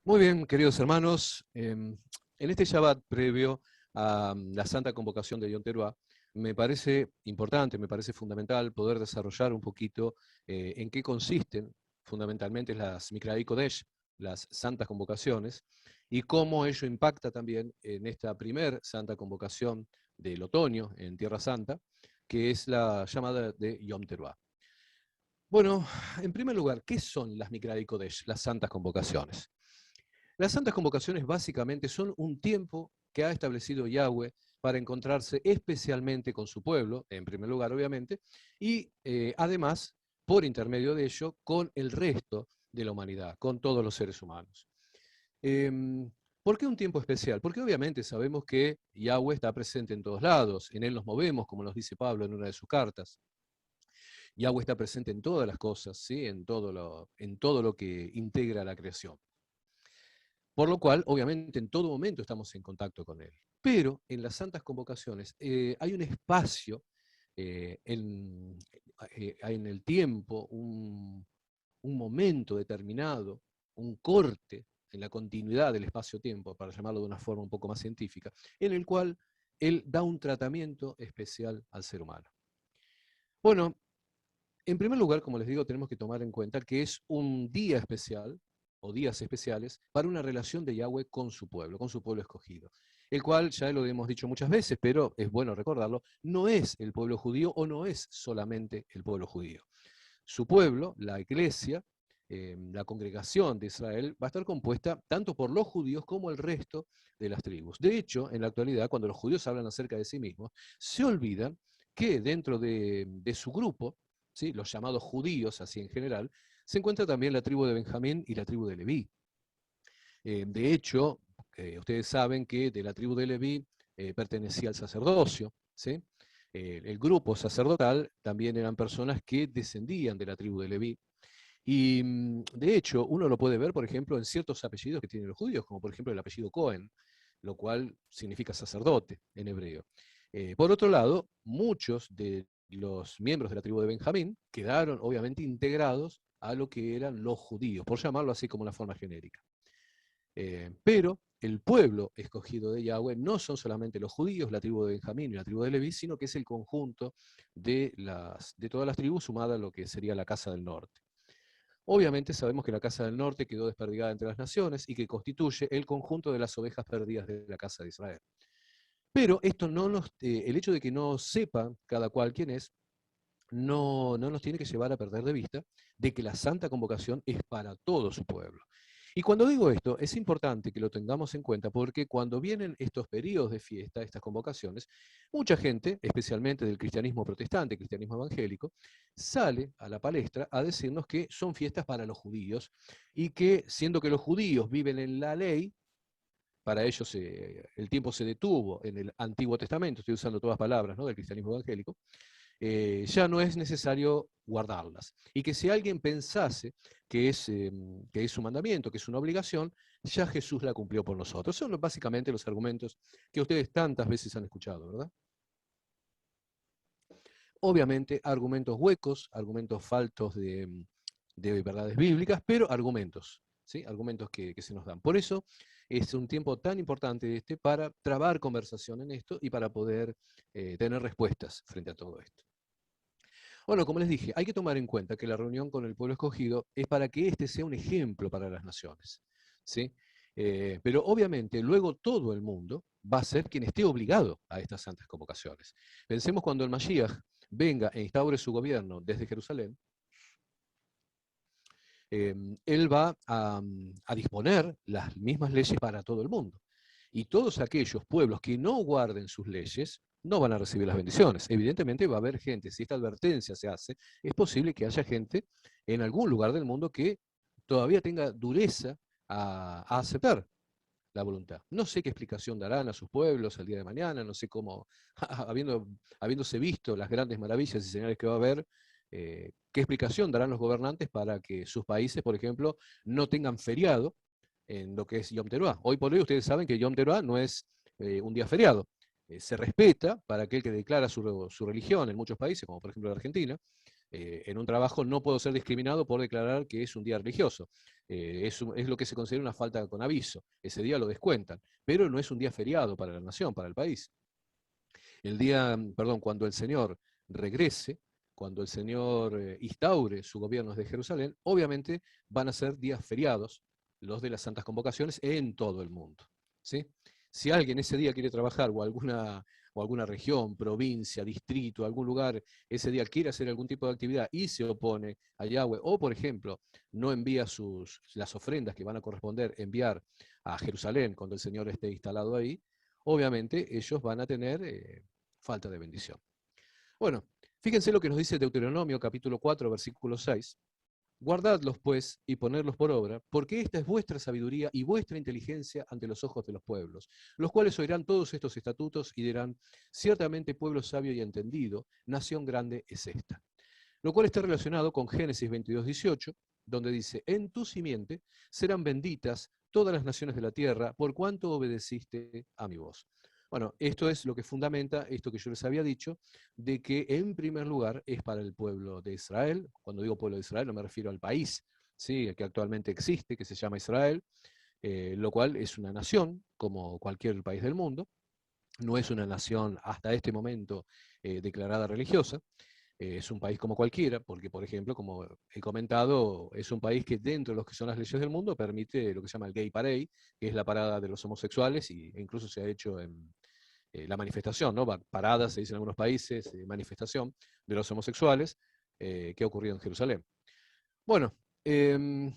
Muy bien, queridos hermanos, en este Shabbat previo a la Santa Convocación de Yom Teruah, me parece importante, me parece fundamental poder desarrollar un poquito en qué consisten fundamentalmente las Mikra Kodesh, las Santas Convocaciones, y cómo ello impacta también en esta primer Santa Convocación del otoño en Tierra Santa, que es la llamada de Yom Teruah. Bueno, en primer lugar, ¿qué son las Mikra Kodesh, las Santas Convocaciones? Las santas convocaciones básicamente son un tiempo que ha establecido Yahweh para encontrarse especialmente con su pueblo, en primer lugar obviamente, y además, por intermedio de ello, con el resto de la humanidad, con todos los seres humanos. ¿Por qué un tiempo especial? Porque obviamente sabemos que Yahweh está presente en todos lados, en Él nos movemos, como nos dice Pablo en una de sus cartas. Yahweh está presente en todas las cosas, ¿sí? En todo lo que integra la creación. Por lo cual, obviamente, en todo momento estamos en contacto con Él. Pero en las santas convocaciones hay un espacio en el tiempo, un momento determinado, un corte en la continuidad del espacio-tiempo, para llamarlo de una forma un poco más científica, en el cual Él da un tratamiento especial al ser humano. Bueno, en primer lugar, como les digo, tenemos que tomar en cuenta que es un día especial, o días especiales, para una relación de Yahweh con su pueblo escogido. El cual, ya lo hemos dicho muchas veces, pero es bueno recordarlo, no es el pueblo judío o no es solamente el pueblo judío. Su pueblo, la iglesia, la congregación de Israel, va a estar compuesta tanto por los judíos como el resto de las tribus. De hecho, en la actualidad, cuando los judíos hablan acerca de sí mismos, se olvidan que dentro de su grupo, ¿sí?, los llamados judíos, así en general, se encuentra también la tribu de Benjamín y la tribu de Leví. De hecho, ustedes saben que de la tribu de Leví pertenecía al sacerdocio, ¿sí? El grupo sacerdotal también eran personas que descendían de la tribu de Leví. Y de hecho, uno lo puede ver, por ejemplo, en ciertos apellidos que tienen los judíos, como por ejemplo el apellido Cohen, lo cual significa sacerdote en hebreo. Por otro lado, muchos de los miembros de la tribu de Benjamín quedaron obviamente integrados a lo que eran los judíos, por llamarlo así como una forma genérica. Pero el pueblo escogido de Yahweh no son solamente los judíos, la tribu de Benjamín y la tribu de Leví, sino que es el conjunto de todas las tribus sumada a lo que sería la Casa del Norte. Obviamente sabemos que la Casa del Norte quedó desperdigada entre las naciones y que constituye el conjunto de las ovejas perdidas de la Casa de Israel. Pero esto el hecho de que no sepa cada cual quién es, no nos tiene que llevar a perder de vista de que la Santa Convocación es para todo su pueblo. Y cuando digo esto, es importante que lo tengamos en cuenta porque cuando vienen estos periodos de fiesta, estas convocaciones, mucha gente, especialmente del cristianismo protestante, cristianismo evangélico, sale a la palestra a decirnos que son fiestas para los judíos y que, siendo que los judíos viven en la ley, para ellos el tiempo se detuvo en el Antiguo Testamento, estoy usando todas palabras, ¿no?, del cristianismo evangélico, ya no es necesario guardarlas. Y que si alguien pensase que es un mandamiento, que es una obligación, ya Jesús la cumplió por nosotros. Son básicamente los argumentos que ustedes tantas veces han escuchado, ¿verdad? Obviamente, argumentos huecos, argumentos faltos de verdades bíblicas, pero argumentos, ¿sí? Argumentos que se nos dan. Por eso es un tiempo tan importante este para trabar conversación en esto y para poder tener respuestas frente a todo esto. Bueno, como les dije, hay que tomar en cuenta que la reunión con el pueblo escogido es para que éste sea un ejemplo para las naciones, ¿sí? Pero obviamente luego todo el mundo va a ser quien esté obligado a estas santas convocaciones. Pensemos cuando el Mashiach venga e instaure su gobierno desde Jerusalén, él va a disponer las mismas leyes para todo el mundo. Y todos aquellos pueblos que no guarden sus leyes no van a recibir las bendiciones. Evidentemente va a haber gente, si esta advertencia se hace, es posible que haya gente en algún lugar del mundo que todavía tenga dureza a aceptar la voluntad. No sé qué explicación darán a sus pueblos el día de mañana, no sé cómo, habiéndose visto las grandes maravillas y señales que va a haber, qué explicación darán los gobernantes para que sus países, por ejemplo, no tengan feriado en lo que es Yom Teruah. Hoy por hoy ustedes saben que Yom Teruah no es un día feriado. Se respeta para aquel que declara su religión en muchos países, como por ejemplo la Argentina, En un trabajo no puedo ser discriminado por declarar que es un día religioso. Es lo que se considera una falta con aviso. Ese día lo descuentan, pero no es un día feriado para la nación, para el país. Cuando el Señor regrese, cuando el Señor instaure su gobierno desde Jerusalén, obviamente van a ser días feriados, los de las santas convocaciones, en todo el mundo. ¿Sí? Si alguien ese día quiere trabajar o alguna región, provincia, distrito, algún lugar, ese día quiere hacer algún tipo de actividad y se opone a Yahweh, o por ejemplo, no envía las ofrendas que van a corresponder enviar a Jerusalén cuando el Señor esté instalado ahí, obviamente ellos van a tener falta de bendición. Bueno, fíjense lo que nos dice Deuteronomio capítulo 4, versículo 6. Guardadlos, pues, y ponedlos por obra, porque esta es vuestra sabiduría y vuestra inteligencia ante los ojos de los pueblos, los cuales oirán todos estos estatutos y dirán, ciertamente pueblo sabio y entendido, nación grande es esta. Lo cual está relacionado con Génesis 22, 18, donde dice, en tu simiente serán benditas todas las naciones de la tierra, por cuanto obedeciste a mi voz. Bueno, esto es lo que fundamenta esto que yo les había dicho, de que en primer lugar es para el pueblo de Israel. Cuando digo pueblo de Israel no me refiero al país, ¿sí?, que actualmente existe, que se llama Israel, lo cual es una nación, como cualquier país del mundo. No es una nación hasta este momento declarada religiosa. Es un país como cualquiera, porque, por ejemplo, como he comentado, es un país que dentro de lo que son las leyes del mundo permite lo que se llama el Gay Parade, que es la parada de los homosexuales, e incluso se ha hecho en la manifestación, ¿no? Parada, se dice en algunos países, manifestación de los homosexuales, que ha ocurrido en Jerusalén. Bueno, ¿qué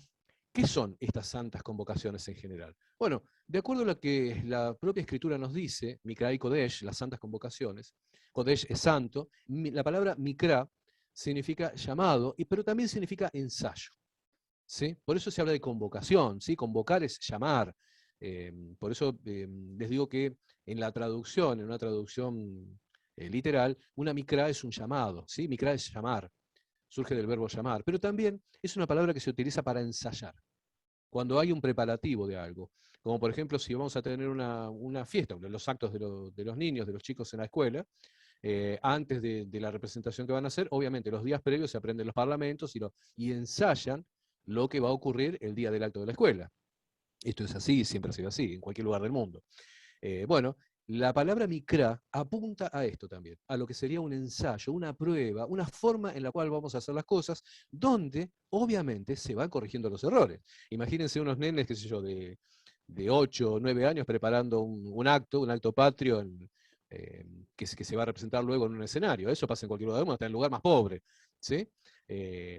son estas santas convocaciones en general? Bueno, de acuerdo a lo que la propia escritura nos dice, Mikra y Kodesh, las santas convocaciones, Kodesh es santo, la palabra Mikra significa llamado, pero también significa ensayo. ¿Sí? Por eso se habla de convocación, ¿sí? Convocar es llamar. Por eso les digo que en la traducción, en una traducción literal, una Mikra es un llamado, ¿sí? Mikra es llamar, surge del verbo llamar, pero también es una palabra que se utiliza para ensayar, cuando hay un preparativo de algo. Como por ejemplo, si vamos a tener una fiesta, los actos de los niños, de los chicos en la escuela, antes de la representación que van a hacer, obviamente los días previos se aprenden los parlamentos y ensayan lo que va a ocurrir el día del acto de la escuela. Esto es así, siempre ha sido así, en cualquier lugar del mundo. Bueno, la palabra mikra apunta a esto también, a lo que sería un ensayo, una prueba, una forma en la cual vamos a hacer las cosas, donde obviamente se van corrigiendo los errores. Imagínense unos nenes, qué sé yo, de 8 o 9 años preparando un acto patrio que se va a representar luego en un escenario. Eso pasa en cualquier lugar del mundo, hasta en el lugar más pobre. ¿Sí?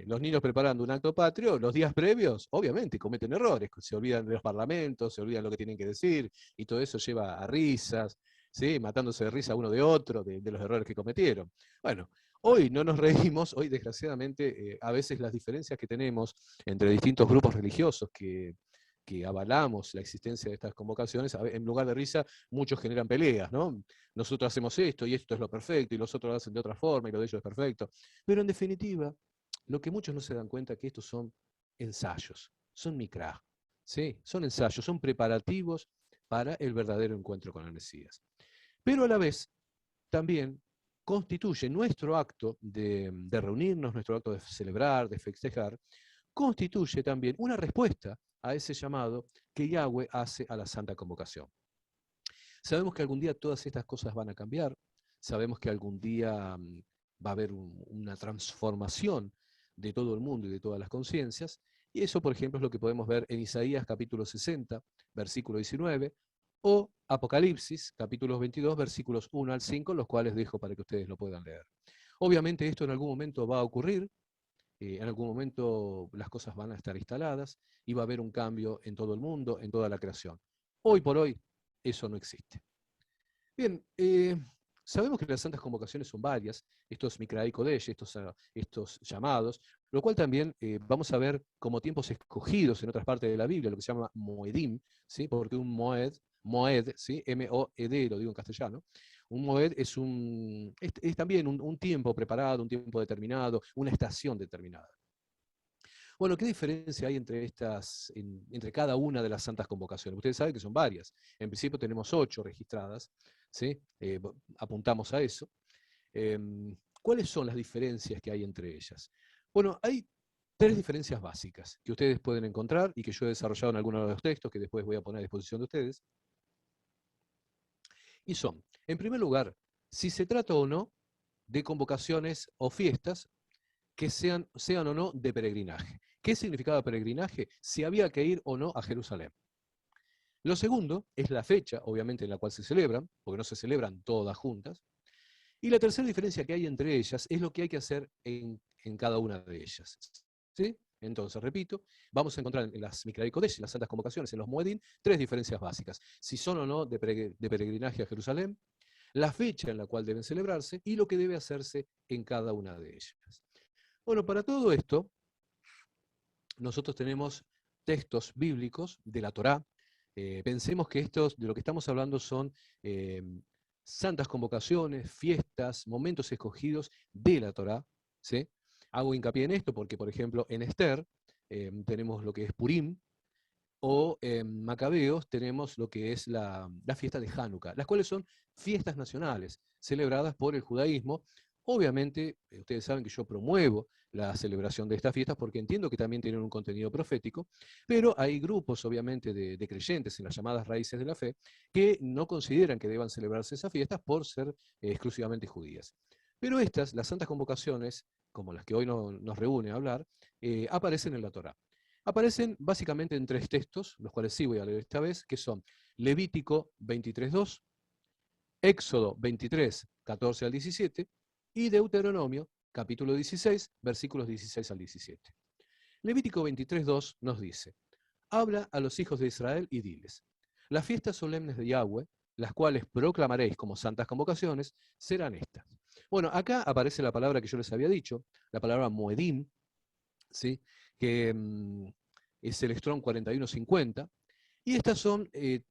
Los niños preparando un acto patrio, los días previos, obviamente, cometen errores, se olvidan de los parlamentos, se olvidan lo que tienen que decir, y todo eso lleva a risas, ¿sí? Matándose de risa uno de otro, de los errores que cometieron. Bueno, hoy no nos reímos, hoy desgraciadamente a veces las diferencias que tenemos entre distintos grupos religiosos que avalamos la existencia de estas convocaciones, en lugar de risa, muchos generan peleas, ¿no? Nosotros hacemos esto y esto es lo perfecto, y los otros lo hacen de otra forma y lo de ellos es perfecto. Pero en definitiva, lo que muchos no se dan cuenta es que estos son ensayos, son mikra, ¿sí? Son ensayos, son preparativos para el verdadero encuentro con el Mesías. Pero a la vez, también constituye nuestro acto de reunirnos, nuestro acto de celebrar, de festejar, constituye también una respuesta a ese llamado que Yahweh hace a la Santa Convocación. Sabemos que algún día todas estas cosas van a cambiar, sabemos que algún día va a haber una transformación de todo el mundo y de todas las conciencias, y eso, por ejemplo, es lo que podemos ver en Isaías capítulo 60, versículo 19, o Apocalipsis, capítulos 22, versículos 1 al 5, los cuales dejo para que ustedes lo puedan leer. Obviamente esto en algún momento va a ocurrir, en algún momento las cosas van a estar instaladas y va a haber un cambio en todo el mundo, en toda la creación. Hoy por hoy, eso no existe. Bien, sabemos que las santas convocaciones son varias, estos Mikra y Kodesh, estos llamados, lo cual también vamos a ver como tiempos escogidos en otras partes de la Biblia, lo que se llama Moedim, ¿sí? Porque un Moed, ¿sí? M-O-E-D, lo digo en castellano. Un Moed es también un tiempo preparado, un tiempo determinado, una estación determinada. Bueno, ¿qué diferencia hay entre cada una de las santas convocaciones? Ustedes saben que son varias. En principio tenemos 8 registradas, ¿sí? Apuntamos a eso. ¿Cuáles son las diferencias que hay entre ellas? Bueno, hay tres diferencias básicas que ustedes pueden encontrar y que yo he desarrollado en algunos de los textos que después voy a poner a disposición de ustedes. Y son, en primer lugar, si se trata o no de convocaciones o fiestas que sean o no de peregrinaje. ¿Qué significaba peregrinaje? Si había que ir o no a Jerusalén. Lo segundo es la fecha, obviamente, en la cual se celebran, porque no se celebran todas juntas. Y la tercera diferencia que hay entre ellas es lo que hay que hacer en cada una de ellas. ¿Sí? Entonces, repito, vamos a encontrar en las Mikra y Kodesh, en las santas convocaciones, en los Moedín, tres diferencias básicas. Si son o no de peregrinaje a Jerusalén, la fecha en la cual deben celebrarse y lo que debe hacerse en cada una de ellas. Bueno, para todo esto, nosotros tenemos textos bíblicos de la Torá. Pensemos que estos, de lo que estamos hablando son santas convocaciones, fiestas, momentos escogidos de la Torá. ¿Sí? Hago hincapié en esto porque, por ejemplo, en Esther tenemos lo que es Purim, o en Macabeos tenemos lo que es la fiesta de Hanukkah, las cuales son fiestas nacionales celebradas por el judaísmo. Obviamente, ustedes saben que yo promuevo la celebración de estas fiestas porque entiendo que también tienen un contenido profético, pero hay grupos, obviamente, de creyentes en las llamadas raíces de la fe que no consideran que deban celebrarse esas fiestas por ser exclusivamente judías. Pero estas, las santas convocaciones, como las que hoy nos reúne a hablar, aparecen en la Torá. Aparecen básicamente en tres textos, los cuales sí voy a leer esta vez, que son Levítico 23.2, Éxodo 23, 14 al 17, y Deuteronomio, capítulo 16, versículos 16 al 17. Levítico 23.2 nos dice, habla a los hijos de Israel y diles, las fiestas solemnes de Yahweh, las cuales proclamaréis como santas convocaciones, serán estas. Bueno, acá aparece la palabra que yo les había dicho, la palabra Moedim, ¿sí? Que es el Strong 4150, y estas son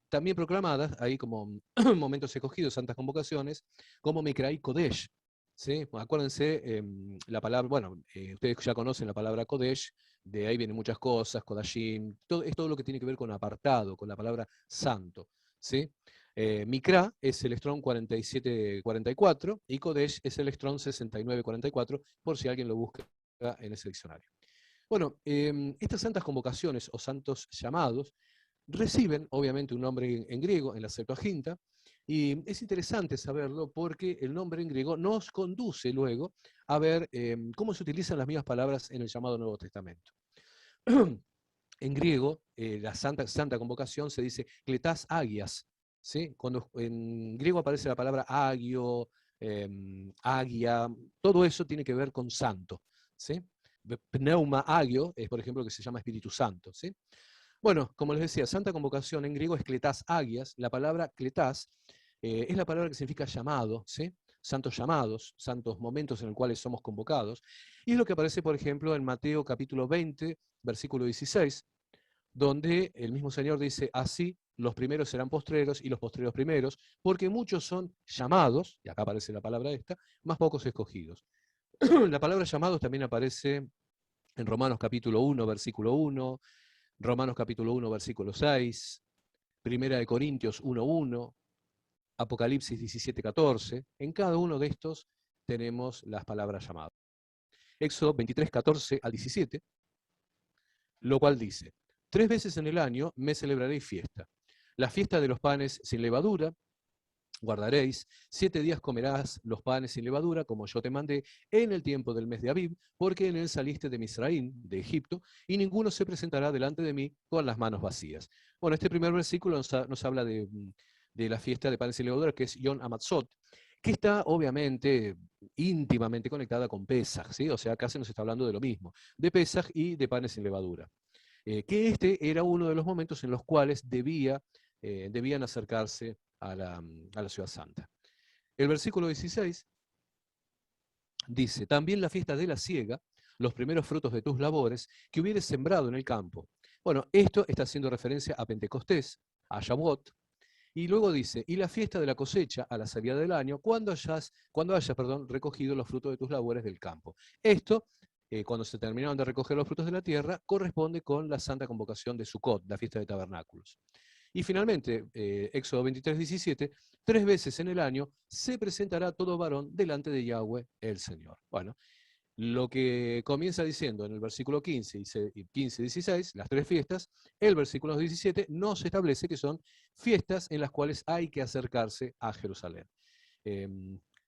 también proclamadas, ahí como momentos escogidos, santas convocaciones, como Mikra Kodesh. ¿Sí? Acuérdense, la palabra, bueno, ustedes ya conocen la palabra Kodesh, de ahí vienen muchas cosas, Kodashim, es todo lo que tiene que ver con apartado, con la palabra santo. ¿Sí? Mikra es el Strong 4744 y Kodesh es el Strong 6944, por si alguien lo busca en ese diccionario. Bueno, estas santas convocaciones o santos llamados reciben obviamente un nombre en griego, en la Septuaginta, y es interesante saberlo porque el nombre en griego nos conduce luego a ver cómo se utilizan las mismas palabras en el llamado Nuevo Testamento. En griego, la santa convocación se dice kletas agias, ¿sí? Cuando en griego aparece la palabra agio, agia, todo eso tiene que ver con santo, ¿sí? Pneuma agio es, por ejemplo, que se llama Espíritu Santo, ¿sí? Bueno, como les decía, santa convocación en griego es kletas agias. La palabra kletas es la palabra que significa llamado, ¿sí? Santos llamados, santos momentos en los cuales somos convocados. Y es lo que aparece, por ejemplo, en Mateo capítulo 20, versículo 16, donde el mismo Señor dice, así los primeros serán postreros y los postreros primeros, porque muchos son llamados, y acá aparece la palabra esta, más pocos escogidos. La palabra llamados también aparece en Romanos capítulo 1, versículo 1, Romanos capítulo 1, versículo 6, Primera de Corintios 1:1, Apocalipsis 17:14. En cada uno de estos tenemos las palabras llamadas. Éxodo 23:14 al 17, lo cual dice, 3 veces en el año me celebraréis fiesta. La fiesta de los panes sin levadura, guardaréis, 7 días comerás los panes sin levadura, como yo te mandé, en el tiempo del mes de Abib, porque en él saliste de Misraín, de Egipto, y ninguno se presentará delante de mí con las manos vacías. Bueno, este primer versículo nos habla de la fiesta de panes sin levadura, que es Yom Hamatzot, que está obviamente íntimamente conectada con Pesaj, ¿sí? O sea, acá se nos está hablando de lo mismo, de Pesaj y de panes sin levadura. Que este era uno de los momentos en los cuales debían acercarse a la ciudad santa. El versículo 16 dice, también la fiesta de la siega, los primeros frutos de tus labores, que hubieres sembrado en el campo. Bueno, esto está haciendo referencia a Pentecostés, a Shavuot, y luego dice, y la fiesta de la cosecha a la salida del año, cuando hayas recogido los frutos de tus labores del campo. Esto, cuando se terminaron de recoger los frutos de la tierra, corresponde con la santa convocación de Sukkot, la fiesta de tabernáculos. Y finalmente, Éxodo 23, 17, 3 veces en el año se presentará todo varón delante de Yahweh el Señor. Bueno, lo que comienza diciendo en el versículo 15 y 16, las 3 fiestas, el versículo 17 nos establece que son fiestas en las cuales hay que acercarse a Jerusalén.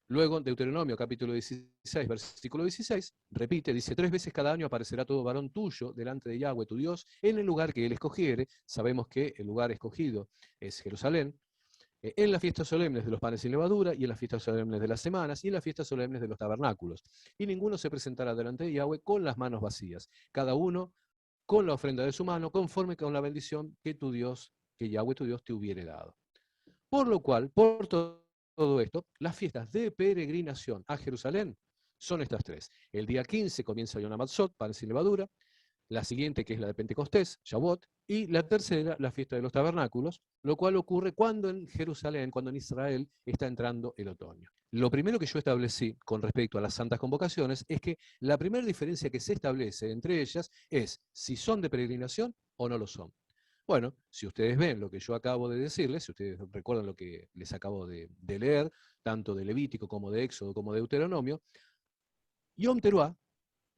Luego, Deuteronomio capítulo 16, versículo 16, repite, dice, 3 veces cada año aparecerá todo varón tuyo delante de Yahweh tu Dios en el lugar que él escogiere. Sabemos que el lugar escogido es Jerusalén. En las fiestas solemnes de los panes sin levadura, y en las fiestas solemnes de las semanas, y en las fiestas solemnes de los tabernáculos. Y ninguno se presentará delante de Yahweh con las manos vacías, cada uno con la ofrenda de su mano, conforme con la bendición que tu Dios, que Yahweh tu Dios te hubiere dado. Por lo cual, por todo esto, las fiestas de peregrinación a Jerusalén son estas 3. El día 15 comienza Yom HaMatzot, panes sin levadura. La siguiente, que es la de Pentecostés, Shavuot, y la tercera, la fiesta de los tabernáculos, lo cual ocurre cuando en Jerusalén, cuando en Israel está entrando el otoño. Lo primero que yo establecí con respecto a las santas convocaciones es que la primera diferencia que se establece entre ellas es si son de peregrinación o no lo son. Bueno, si ustedes ven lo que yo acabo de decirles, si ustedes recuerdan lo que les acabo de leer, tanto de Levítico como de Éxodo como de Deuteronomio, Yom Teruah,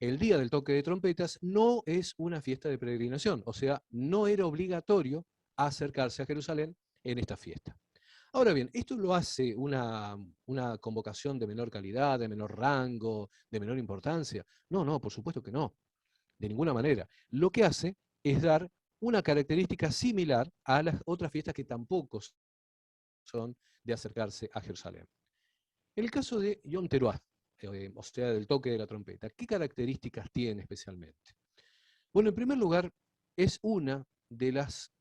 el día del toque de trompetas, no es una fiesta de peregrinación, o sea, no era obligatorio acercarse a Jerusalén en esta fiesta. Ahora bien, ¿esto lo hace una convocación de menor calidad, de menor rango, de menor importancia? No, no, por supuesto que no, de ninguna manera. Lo que hace es dar una característica similar a las otras fiestas que tampoco son de acercarse a Jerusalén. En el caso de Yom Teruah, o sea, del toque de la trompeta, ¿qué características tiene especialmente? Bueno, en primer lugar, es una de las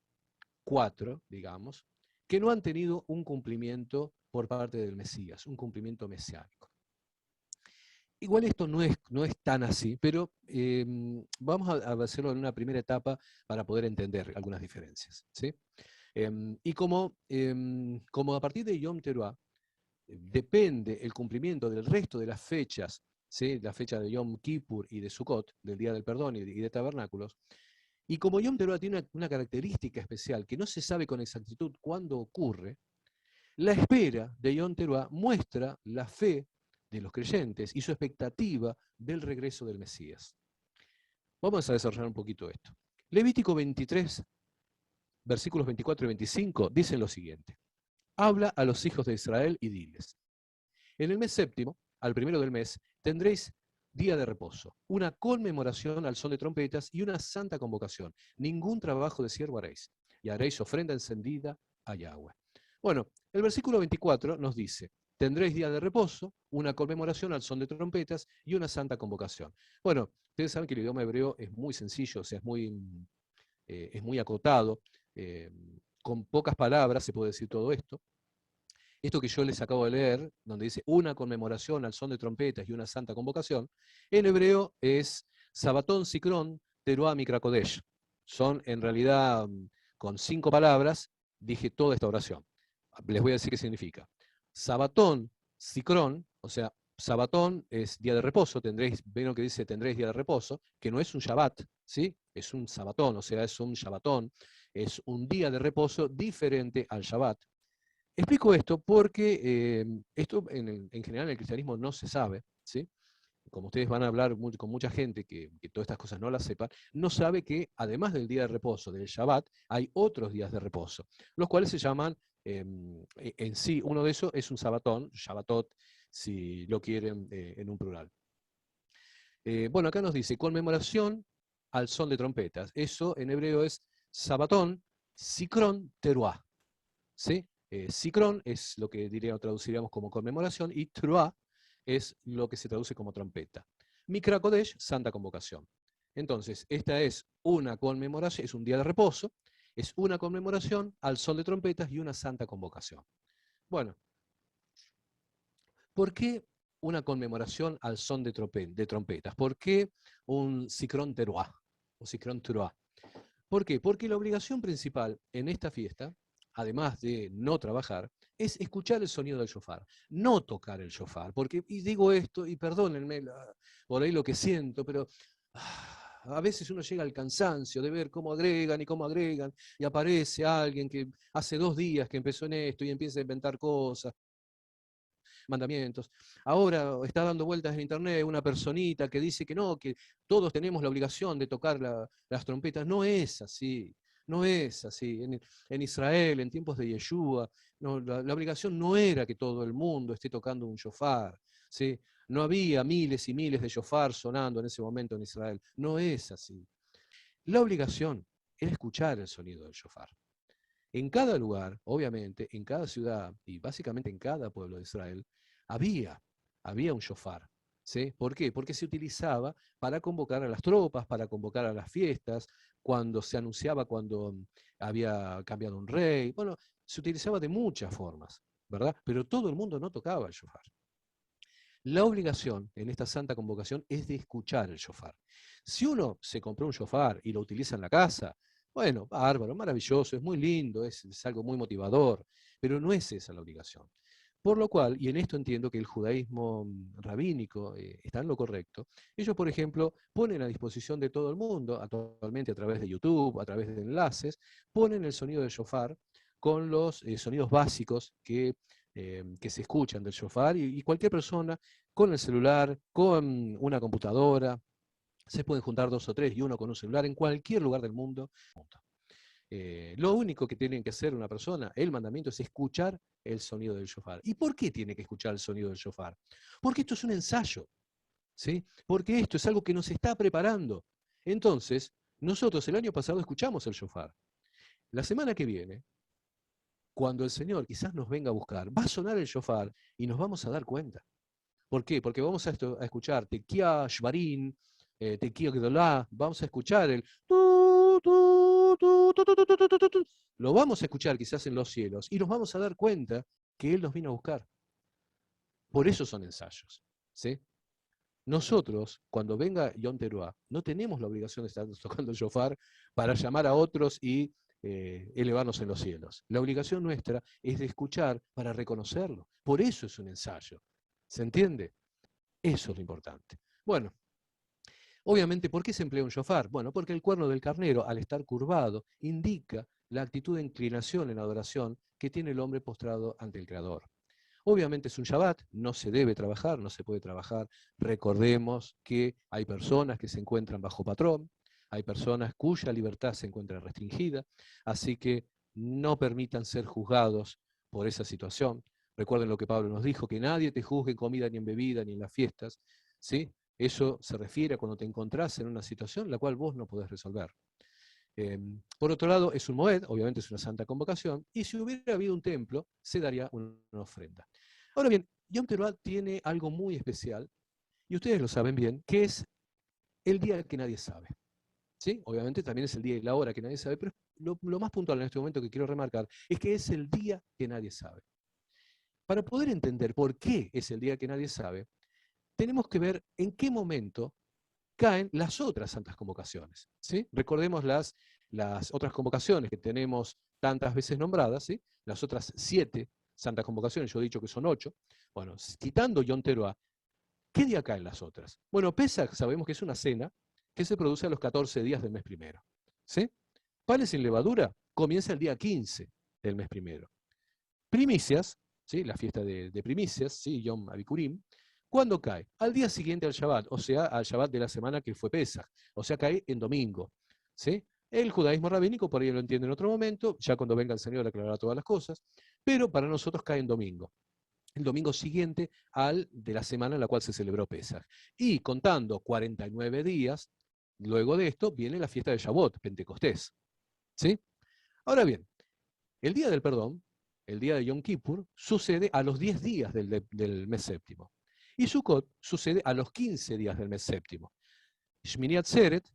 4, digamos, que no han tenido un cumplimiento por parte del Mesías, un cumplimiento mesiánico. Igual esto no es tan así, pero vamos a hacerlo en una primera etapa para poder entender algunas diferencias, ¿sí? Y como a partir de Yom Teruah depende el cumplimiento del resto de las fechas, ¿sí? La fecha de Yom Kippur y de Sukkot, del Día del Perdón y de Tabernáculos, y como Yom Teruah tiene una característica especial que no se sabe con exactitud cuándo ocurre, la espera de Yom Teruah muestra la fe de los creyentes y su expectativa del regreso del Mesías. Vamos a desarrollar un poquito esto. Levítico 23, versículos 24 y 25, dicen lo siguiente. Habla a los hijos de Israel y diles, en el mes séptimo, al primero del mes, tendréis día de reposo, una conmemoración al son de trompetas y una santa convocación. Ningún trabajo de siervo haréis, y haréis ofrenda encendida a Yahweh. Bueno, el versículo 24 nos dice, tendréis día de reposo, una conmemoración al son de trompetas y una santa convocación. Bueno, ustedes saben que el idioma hebreo es muy sencillo, o sea, es muy acotado, con pocas palabras se puede decir todo esto. Esto que yo les acabo de leer, donde dice una conmemoración al son de trompetas y una santa convocación, en hebreo es Sabatón, Sikrón, Teruah, Mikra Kodesh. Son en realidad, con 5 palabras, dije toda esta oración. Les voy a decir qué significa. Sabatón, Sikrón, o sea, Sabatón es día de reposo, ven lo que dice tendréis día de reposo, que no es un Shabbat, ¿sí? Es un Sabatón, o sea, es un Shabbatón, es un día de reposo diferente al Shabbat. Explico esto porque esto en general en el cristianismo no se sabe, ¿sí? Como ustedes van a hablar con mucha gente que todas estas cosas no las sepan, no sabe que además del día de reposo, del Shabbat, hay otros días de reposo, los cuales se llaman, en sí, uno de esos es un Sabatón, Shabbatot, si lo quieren en un plural. Bueno, acá nos dice, conmemoración al son de trompetas. Eso en hebreo es Sabatón, Sikrón, Teruah, ¿sí? Sikrón es lo que traduciríamos como conmemoración y Teruah es lo que se traduce como trompeta. Mikra Kodesh, santa convocación. Entonces, esta es una conmemoración, es un día de reposo, es una conmemoración al son de trompetas y una santa convocación. Bueno, ¿por qué una conmemoración al son de trompetas? ¿Por qué un Sikrón Teruah o Sikrón Teruah? ¿Por qué? Porque la obligación principal en esta fiesta, además de no trabajar, es escuchar el sonido del shofar, no tocar el shofar. Porque, y digo esto, y perdónenme por ahí lo que siento, pero A veces uno llega al cansancio de ver cómo agregan, y aparece alguien que hace 2 días que empezó en esto y empieza a inventar cosas, mandamientos. Ahora está dando vueltas en internet una personita que dice que no, que todos tenemos la obligación de tocar las trompetas. No es así, no es así. En Israel, en tiempos de Yeshua, no, la obligación no era que todo el mundo esté tocando un shofar, ¿sí? No había miles y miles de shofar sonando en ese momento en Israel. No es así. La obligación era escuchar el sonido del shofar. En cada lugar, obviamente, en cada ciudad y básicamente en cada pueblo de Israel, había, había un shofar. ¿Sí? ¿Por qué? Porque se utilizaba para convocar a las tropas, para convocar a las fiestas, cuando se anunciaba cuando había cambiado un rey. Bueno, se utilizaba de muchas formas, ¿verdad? Pero todo el mundo no tocaba el shofar. La obligación en esta santa convocación es de escuchar el shofar. Si uno se compró un shofar y lo utiliza en la casa, bueno, bárbaro, maravilloso, es muy lindo, es algo muy motivador, pero no es esa la obligación. Por lo cual, y en esto entiendo que el judaísmo rabínico está en lo correcto, ellos, por ejemplo, ponen a disposición de todo el mundo, actualmente a través de YouTube, a través de enlaces, ponen el sonido del shofar con los sonidos básicos que se escuchan del shofar y cualquier persona con el celular, con una computadora, se pueden juntar 2 o 3 y uno con un celular en cualquier lugar del mundo. Lo único que tiene que hacer una persona, el mandamiento, es escuchar el sonido del shofar. ¿Y por qué tiene que escuchar el sonido del shofar? Porque esto es un ensayo, ¿sí? Porque esto es algo que nos está preparando. Entonces, nosotros el año pasado escuchamos el shofar. La semana que viene, cuando el Señor quizás nos venga a buscar, va a sonar el shofar y nos vamos a dar cuenta. ¿Por qué? Porque vamos a escuchar Tequía Shvarim, Tequía Gdolá, vamos a escuchar el tu, tu, tu, tu, tu, tu, tu, tu, tu, tu. Lo vamos a escuchar quizás en los cielos y nos vamos a dar cuenta que Él nos vino a buscar. Por eso son ensayos. ¿Sí? Nosotros, cuando venga Yom Teruah, no tenemos la obligación de estar tocando el shofar para llamar a otros y elevarnos en los cielos. La obligación nuestra es de escuchar para reconocerlo. Por eso es un ensayo. ¿Se entiende? Eso es lo importante. Bueno, obviamente, ¿por qué se emplea un shofar? Bueno, porque el cuerno del carnero, al estar curvado, indica la actitud de inclinación en adoración que tiene el hombre postrado ante el Creador. Obviamente es un Shabbat, no se debe trabajar, no se puede trabajar. Recordemos que hay personas que se encuentran bajo patrón, hay personas cuya libertad se encuentra restringida, así que no permitan ser juzgados por esa situación. Recuerden lo que Pablo nos dijo, que nadie te juzgue en comida ni en bebida ni en las fiestas, ¿sí? Eso se refiere a cuando te encontrás en una situación la cual vos no podés resolver. Por otro lado, es un moed, obviamente es una santa convocación, y si hubiera habido un templo, se daría una ofrenda. Ahora bien, Yom Teruah tiene algo muy especial, y ustedes lo saben bien, que es el día que nadie sabe. ¿Sí? Obviamente también es el día y la hora que nadie sabe, pero lo más puntual en este momento que quiero remarcar es que es el día que nadie sabe. Para poder entender por qué es el día que nadie sabe, tenemos que ver en qué momento caen las otras santas convocaciones. ¿Sí? Recordemos las otras convocaciones que tenemos tantas veces nombradas, ¿sí? Las otras 7 santas convocaciones, yo he dicho que son 8. Bueno, quitando Yom Teruah, ¿qué día caen las otras? Bueno, Pesach sabemos que es una cena que se produce a los 14 días del mes primero. ¿Sí? Panes sin levadura comienza el día 15 del mes primero. Primicias, ¿sí? La fiesta de primicias, ¿sí? Yom Abikurim, ¿cuándo cae? Al día siguiente al Shabbat, o sea, al Shabbat de la semana que fue Pesach, o sea, cae en domingo. ¿Sí? El judaísmo rabínico por ahí lo entiende en otro momento, ya cuando venga el Señor aclarará todas las cosas, pero para nosotros cae en domingo. El domingo siguiente al de la semana en la cual se celebró Pesach. Y contando 49 días, luego de esto viene la fiesta de Shavuot, Pentecostés. ¿Sí? Ahora bien, el día del perdón, el día de Yom Kippur, sucede a los 10 días del mes séptimo. Y Sukkot sucede a los 15 días del mes séptimo. Shmini Atzeret,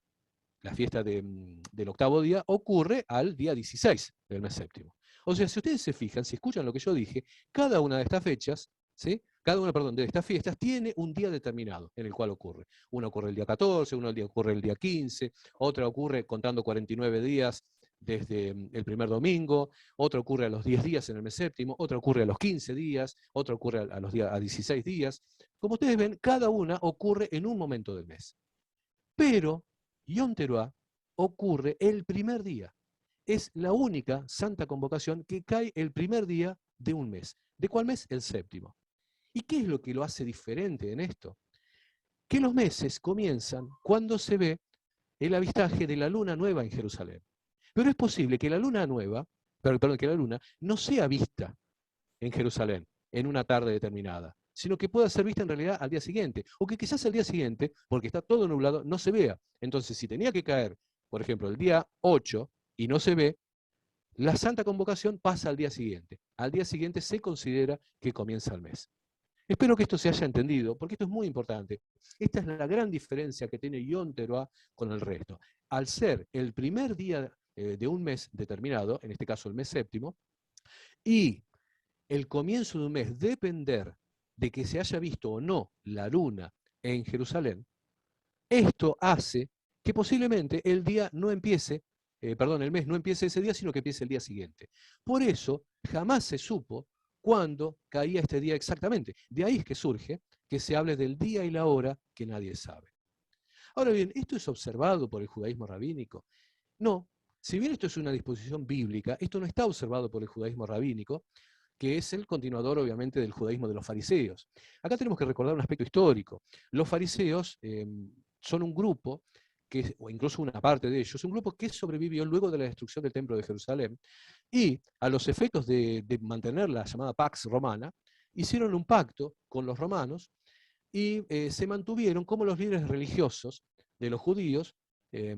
la fiesta del octavo día, ocurre al día 16 del mes séptimo. O sea, si ustedes se fijan, si escuchan lo que yo dije, cada una de estas fechas, ¿sí? Cada una, perdón, de estas fiestas tiene un día determinado en el cual ocurre. Una ocurre el día 14, una ocurre el día 15, otra ocurre contando 49 días desde el primer domingo, otra ocurre a los 10 días en el mes séptimo, otra ocurre a los 15 días, otra ocurre a 16 días. Como ustedes ven, cada una ocurre en un momento del mes. Pero Yom Teruah ocurre el primer día. Es la única santa convocación que cae el primer día de un mes. ¿De cuál mes? El séptimo. ¿Y qué es lo que lo hace diferente en esto? Que los meses comienzan cuando se ve el avistaje de la luna nueva en Jerusalén. Pero es posible que la luna nueva, perdón, que la luna no sea vista en Jerusalén en una tarde determinada, sino que pueda ser vista en realidad al día siguiente, o que quizás al día siguiente, porque está todo nublado, no se vea. Entonces, si tenía que caer, por ejemplo, el día 8 y no se ve, la Santa Convocación pasa al día siguiente. Al día siguiente se considera que comienza el mes. Espero que esto se haya entendido, porque esto es muy importante. Esta es la gran diferencia que tiene Yom Teruah con el resto. Al ser el primer día de un mes determinado, en este caso el mes séptimo, y el comienzo de un mes depender de que se haya visto o no la luna en Jerusalén, esto hace que posiblemente el día no empiece, el mes no empiece ese día, sino que empiece el día siguiente. Por eso jamás se supo cuándo caía este día exactamente. De ahí es que surge que se hable del día y la hora que nadie sabe. Ahora bien, ¿esto es observado por el judaísmo rabínico? No. Si bien esto es una disposición bíblica, esto no está observado por el judaísmo rabínico, que es el continuador, obviamente, del judaísmo de los fariseos. Acá tenemos que recordar un aspecto histórico. Los fariseos son un grupo, o incluso una parte de ellos, un grupo que sobrevivió luego de la destrucción del templo de Jerusalén, y a los efectos de mantener la llamada Pax Romana, hicieron un pacto con los romanos y se mantuvieron como los líderes religiosos de los judíos, eh,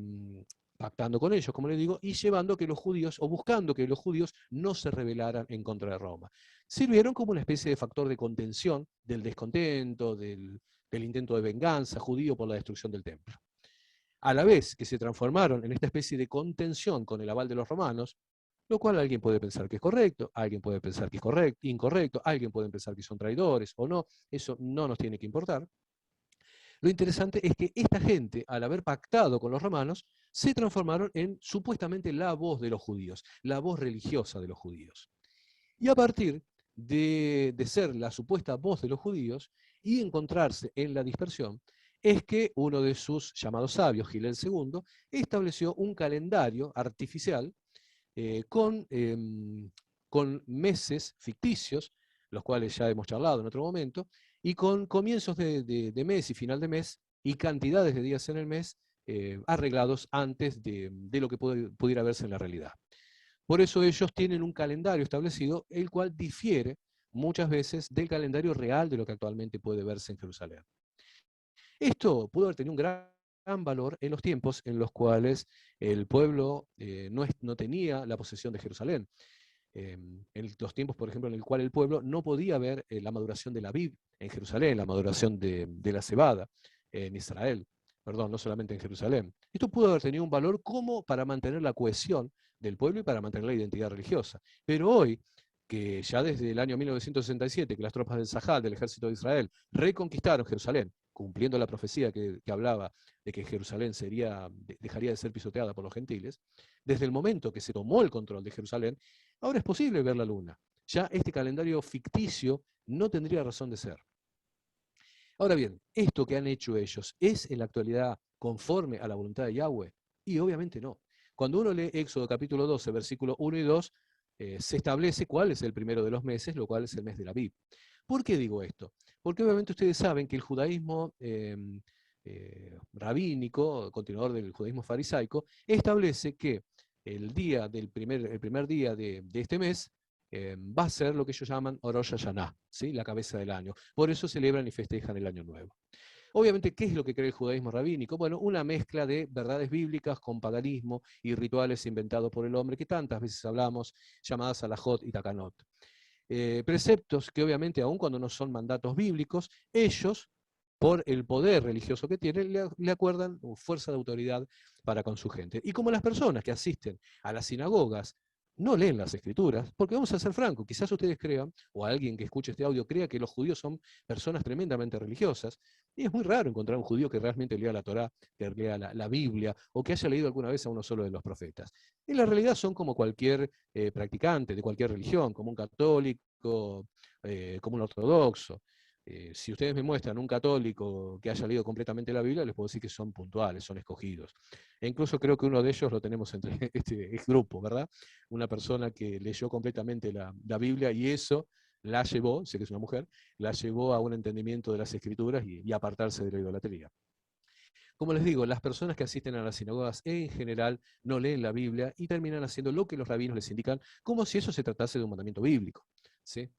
pactando con ellos, como les digo, y llevando que los judíos, o buscando que los judíos no se rebelaran en contra de Roma. Sirvieron como una especie de factor de contención del descontento, del intento de venganza judío por la destrucción del templo. A la vez que se transformaron en esta especie de contención con el aval de los romanos, lo cual alguien puede pensar que es correcto, alguien puede pensar que es incorrecto, alguien puede pensar que son traidores o no, eso no nos tiene que importar. Lo interesante es que esta gente, al haber pactado con los romanos, se transformaron en supuestamente la voz de los judíos, la voz religiosa de los judíos. Y a partir de ser la supuesta voz de los judíos y encontrarse en la dispersión, es que uno de sus llamados sabios, Gilel II, estableció un calendario artificial con meses ficticios, los cuales ya hemos charlado en otro momento, y con comienzos de mes y final de mes y cantidades de días en el mes arreglados antes de lo que pudiera verse en la realidad. Por eso ellos tienen un calendario establecido, el cual difiere muchas veces del calendario real de lo que actualmente puede verse en Jerusalén. Esto pudo haber tenido un gran valor en los tiempos en los cuales el pueblo no tenía la posesión de Jerusalén. En los tiempos, por ejemplo, en el cual el pueblo no podía ver la maduración de la vid en Jerusalén, la maduración de la cebada en Israel, perdón, no solamente en Jerusalén. Esto pudo haber tenido un valor como para mantener la cohesión del pueblo y para mantener la identidad religiosa. Pero hoy, que ya desde el año 1967, que las tropas del Sahel, del ejército de Israel, reconquistaron Jerusalén, cumpliendo la profecía que hablaba de que Jerusalén dejaría de ser pisoteada por los gentiles, desde el momento que se tomó el control de Jerusalén, ahora es posible ver la luna. Ya este calendario ficticio no tendría razón de ser. Ahora bien, esto que han hecho ellos, ¿es en la actualidad conforme a la voluntad de Yahweh? Y obviamente no. Cuando uno lee Éxodo capítulo 12, versículos 1 y 2, se establece cuál es el primero de los meses, lo cual es el mes de la Aviv. ¿Por qué digo esto? Porque obviamente ustedes saben que el judaísmo rabínico, continuador del judaísmo farisaico, establece que el primer día de este mes va a ser lo que ellos llaman Rosh Hashanah, ¿sí? La cabeza del año. Por eso celebran y festejan el Año Nuevo. Obviamente, ¿qué es lo que cree el judaísmo rabínico? Bueno, una mezcla de verdades bíblicas con paganismo y rituales inventados por el hombre, que tantas veces hablamos, llamadas alajot y takanot. Preceptos que obviamente, aun cuando no son mandatos bíblicos, ellos, por el poder religioso que tienen, le acuerdan fuerza de autoridad para con su gente. Y como las personas que asisten a las sinagogas no leen las escrituras, porque vamos a ser francos, quizás ustedes crean, o alguien que escuche este audio crea que los judíos son personas tremendamente religiosas, y es muy raro encontrar un judío que realmente lea la Torá, que lea la Biblia, o que haya leído alguna vez a uno solo de los profetas. En la realidad son como cualquier practicante de cualquier religión, como un católico, como un ortodoxo. Si ustedes me muestran un católico que haya leído completamente la Biblia, les puedo decir que son puntuales, son escogidos. E incluso creo que uno de ellos lo tenemos entre este grupo, ¿verdad? Una persona que leyó completamente la Biblia y eso la llevó, sé que es una mujer, la llevó a un entendimiento de las Escrituras y apartarse de la idolatría. Como les digo, las personas que asisten a las sinagogas en general no leen la Biblia y terminan haciendo lo que los rabinos les indican, como si eso se tratase de un mandamiento bíblico, ¿sí?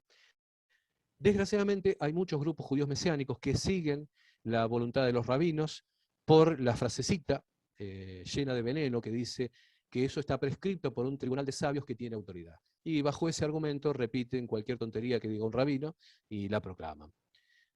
Desgraciadamente hay muchos grupos judíos mesiánicos que siguen la voluntad de los rabinos por la frasecita llena de veneno que dice que eso está prescrito por un tribunal de sabios que tiene autoridad. Y bajo ese argumento repiten cualquier tontería que diga un rabino y la proclaman.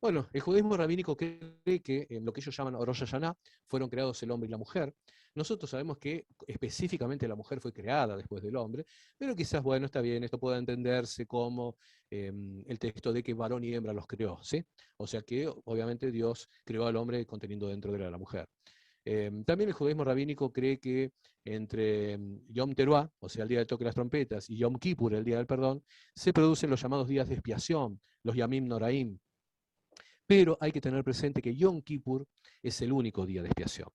Bueno, el judaísmo rabínico cree que en lo que ellos llaman Rosh Hashanah fueron creados el hombre y la mujer. Nosotros sabemos que específicamente la mujer fue creada después del hombre, pero quizás, bueno, está bien, esto pueda entenderse como el texto de que varón y hembra los creó, ¿sí? O sea que obviamente Dios creó al hombre conteniendo dentro de la mujer. También el judaísmo rabínico cree que entre Yom Teruah, o sea, el día del toque de las trompetas, y Yom Kippur, el día del perdón, se producen los llamados días de expiación, los Yamim Noraim. Pero hay que tener presente que Yom Kippur es el único día de expiación.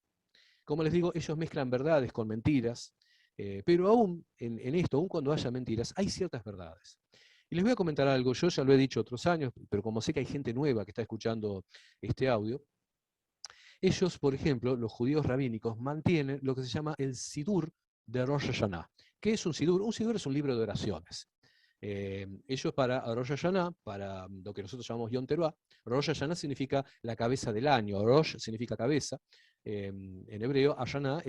Como les digo, ellos mezclan verdades con mentiras, pero aún en esto, aún cuando haya mentiras, hay ciertas verdades. Y les voy a comentar algo, yo ya lo he dicho otros años, pero como sé que hay gente nueva que está escuchando este audio, ellos, por ejemplo, los judíos rabínicos, mantienen lo que se llama el Sidur de Rosh Hashanah. ¿Qué es un Sidur? Un Sidur es un libro de oraciones. Ellos para Rosh Hashanah, para lo que nosotros llamamos Yom Teruah, Rosh Hashanah significa la cabeza del año, Rosh significa cabeza, en hebreo Hashanah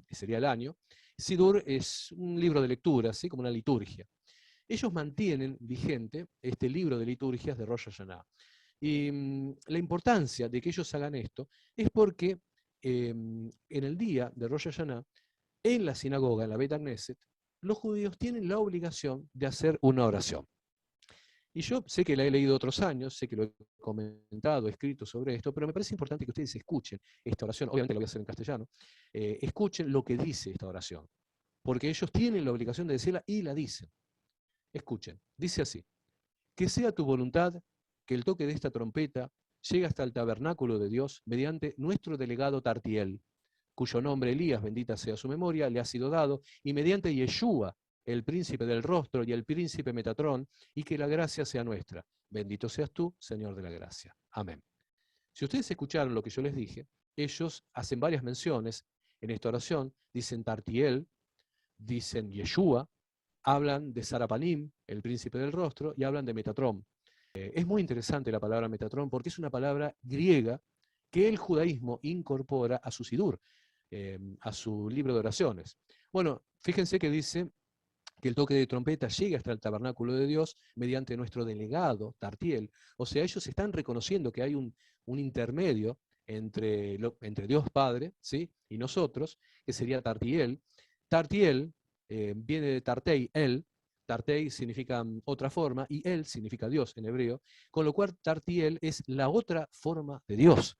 sería el año, Sidur es un libro de lectura, así como una liturgia. Ellos mantienen vigente este libro de liturgias de Rosh Hashanah. Y la importancia de que ellos hagan esto es porque en el día de Rosh Hashanah, en la sinagoga, en la Beit Knesset, los judíos tienen la obligación de hacer una oración. Y yo sé que la he leído otros años, sé que lo he comentado, escrito sobre esto, pero me parece importante que ustedes escuchen esta oración, obviamente lo voy a hacer en castellano, escuchen lo que dice esta oración, porque ellos tienen la obligación de decirla y la dicen. Escuchen, dice así: que sea tu voluntad que el toque de esta trompeta llegue hasta el tabernáculo de Dios mediante nuestro delegado Tartiel, cuyo nombre Elías, bendita sea su memoria, le ha sido dado, y mediante Yeshua, el príncipe del rostro, y el príncipe Metatrón, y que la gracia sea nuestra. Bendito seas tú, Señor de la gracia. Amén. Si ustedes escucharon lo que yo les dije, ellos hacen varias menciones en esta oración, dicen Tartiel, dicen Yeshua, hablan de Sarapanim, el príncipe del rostro, y hablan de Metatrón. Es muy interesante la palabra Metatrón porque es una palabra griega que el judaísmo incorpora a su Sidur, a su libro de oraciones. Bueno, fíjense que dice que el toque de trompeta llegue hasta el tabernáculo de Dios mediante nuestro delegado, Tartiel. O sea, ellos están reconociendo que hay un intermedio entre Dios Padre, ¿sí?, y nosotros, que sería Tartiel. Tartiel viene de Tartei, él. Tartei significa otra forma y él significa Dios en hebreo, con lo cual Tartiel es la otra forma de Dios,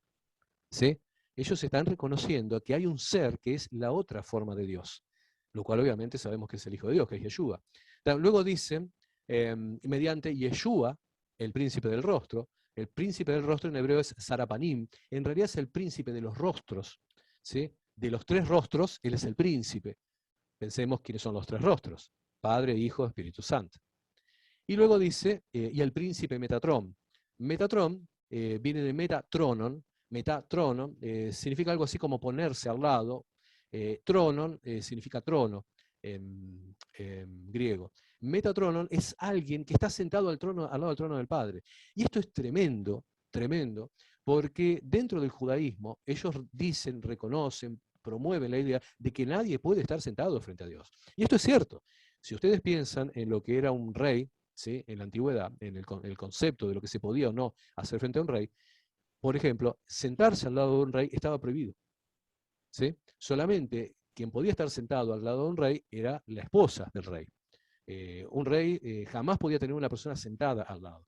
¿sí? Ellos están reconociendo que hay un ser que es la otra forma de Dios, lo cual obviamente sabemos que es el Hijo de Dios, que es Yeshua. Luego dicen, mediante Yeshua, el príncipe del rostro. El príncipe del rostro en hebreo es Sarapanim, en realidad es el príncipe de los rostros, ¿sí? De los tres rostros, él es el príncipe. Pensemos quiénes son los tres rostros: Padre, Hijo, Espíritu Santo. Y luego dice, y el príncipe Metatrón. Metatrón viene de Metatronon. Metatronon significa algo así como ponerse al lado. Tronon significa trono en griego. Metatronon es alguien que está sentado al lado del trono del Padre. Y esto es tremendo, tremendo, porque dentro del judaísmo ellos dicen, reconocen, promueven la idea de que nadie puede estar sentado frente a Dios. Y esto es cierto. Si ustedes piensan en lo que era un rey, ¿sí?, en la antigüedad, en el concepto de lo que se podía o no hacer frente a un rey, por ejemplo, sentarse al lado de un rey estaba prohibido, ¿sí? Solamente quien podía estar sentado al lado de un rey era la esposa del rey. Un rey jamás podía tener una persona sentada al lado.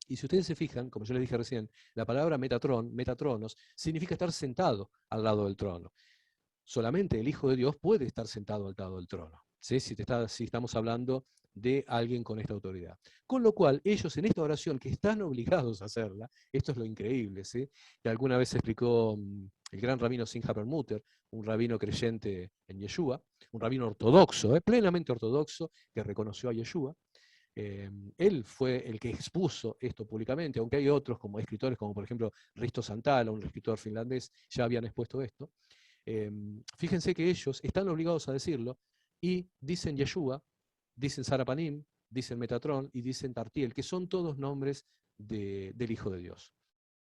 Y si ustedes se fijan, como yo les dije recién, la palabra Metatrón, Metatronos, significa estar sentado al lado del trono. Solamente el Hijo de Dios puede estar sentado al lado del trono, ¿sí? Si estamos hablando de alguien con esta autoridad. Con lo cual, ellos en esta oración, que están obligados a hacerla, esto es lo increíble, ¿sí? Que alguna vez explicó el gran rabino Simcha Perlmutter, un rabino creyente en Yeshua, un rabino ortodoxo, plenamente ortodoxo, que reconoció a Yeshua. Él fue el que expuso esto públicamente, aunque hay otros como escritores, como por ejemplo Risto Santala, un escritor finlandés, ya habían expuesto esto. Fíjense que ellos están obligados a decirlo y dicen Yeshua, dicen Sarapanim, dicen Metatron y dicen Tartiel, que son todos nombres del Hijo de Dios.